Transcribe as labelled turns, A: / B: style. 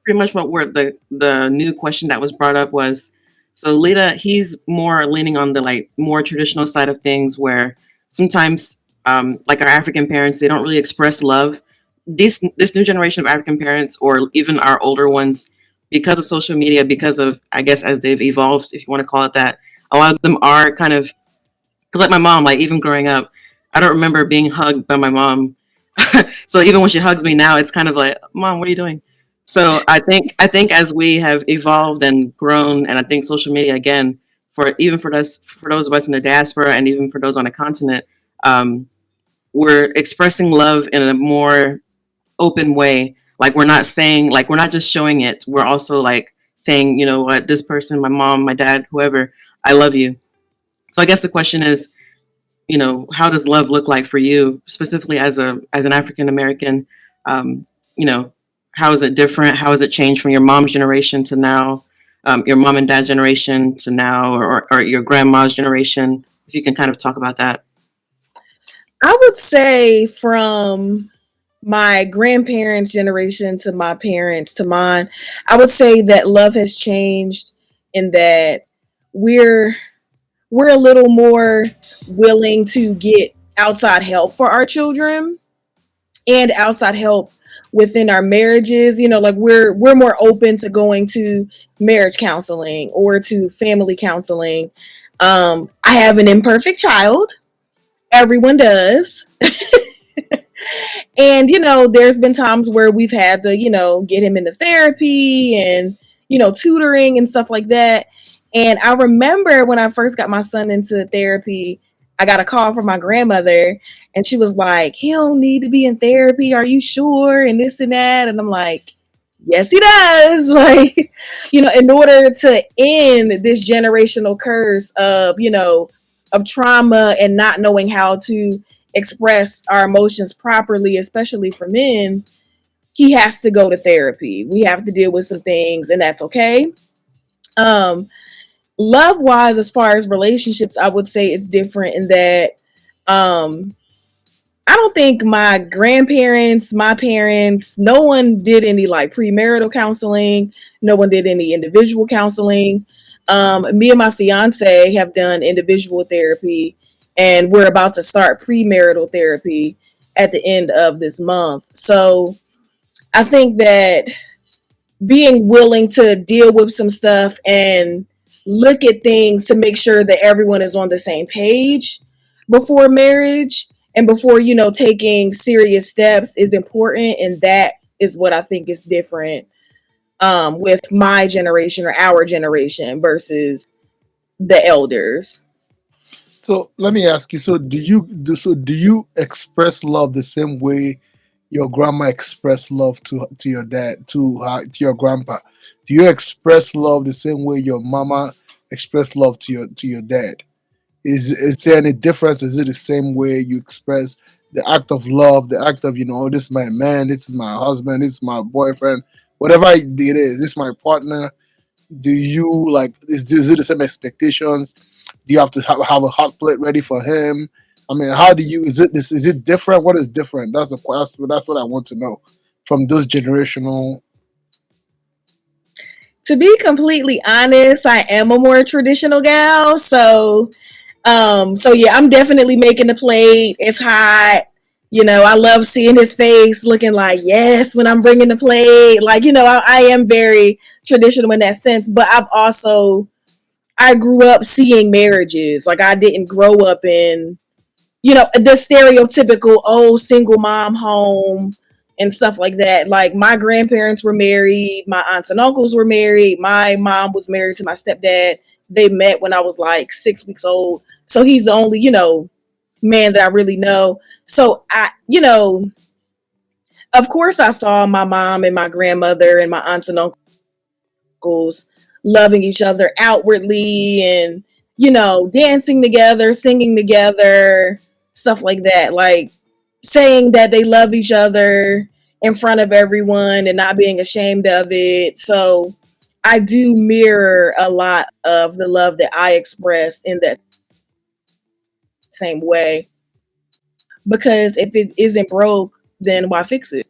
A: pretty much what we're the new question that was brought up was, so Lita, he's more leaning on the like more traditional side of things where sometimes like our African parents, they don't really express love. This new generation of African parents or even our older ones, because of social media, because of, I guess, as they've evolved, if you want to call it that, a lot of them are kind of, because like my mom, like even growing up, I don't remember being hugged by my mom. So even when she hugs me now, it's kind of like, Mom, what are you doing? So I think as we have evolved and grown, and I think social media again, for even for us, for those of us in the diaspora, and even for those on the continent, um, we're expressing love in a more open way. Like we're not saying, like we're not just showing it. We're also like saying, you know what, this person, my mom, my dad, whoever, I love you. So I guess the question is, how does love look like for you, specifically as an African American? Um, you know, how is it different? How has it changed from your mom's generation to now? Your mom and dad generation to now, or your grandma's generation? If you can kind of talk about that.
B: I would say from my grandparents' generation to my parents to mine, I would say that love has changed in that we're we're a little more willing to get outside help for our children and outside help within our marriages. Like we're more open to going to marriage counseling or to family counseling. I have an imperfect child. Everyone does. And there's been times where we've had to get him into therapy and tutoring and stuff like that. And I remember when I first got my son into therapy, I got a call from my grandmother, and she was like, he don't need to be in therapy, are you sure, and this and that. And I'm like, yes he does. Like, in order to end this generational curse of of trauma and not knowing how to express our emotions properly, especially for men, he has to go to therapy. We have to deal with some things, and that's okay. Um, Love wise, as far as relationships, I would say it's different in that um, I don't think my grandparents, my parents, no one did any like premarital counseling. No one did any individual counseling. Me and my fiance have done individual therapy, and we're about to start premarital therapy at the end of this month. So I think that being willing to deal with some stuff and look at things to make sure that everyone is on the same page before marriage and before taking serious steps is important, and that is what I think is different with my generation or our generation versus the elders.
C: So let me ask you. So do you express love the same way your grandma expressed love to your dad, to your grandpa? Do you express love the same way your mama expressed love to your dad? Is there any difference? Is it the same way you express the act of love, the act of, oh, this is my man, this is my husband, this is my boyfriend, whatever it is, this is my partner? Do you like, is it the same expectations? Do you have to have a hot plate ready for him? I mean, how do you, is it different? What is different? That's the question. That's what I want to know from those generational.
B: To be completely honest, I am a more traditional gal, so yeah, I'm definitely making the plate. It's hot. I love seeing his face looking like yes when I'm bringing the plate. Like, I am very traditional in that sense, but I grew up seeing marriages. Like, I didn't grow up in the stereotypical old single mom home and stuff like that. Like, my grandparents were married, my aunts and uncles were married, my mom was married to my stepdad. They met when I was like 6 weeks old. So he's the only, man that I really know. So of course I saw my mom and my grandmother and my aunts and uncles loving each other outwardly and, dancing together, singing together, stuff like that. Like saying that they love each other in front of everyone and not being ashamed of it. So I do mirror a lot of the love that I express in that same way, because if it isn't broke, then why fix it?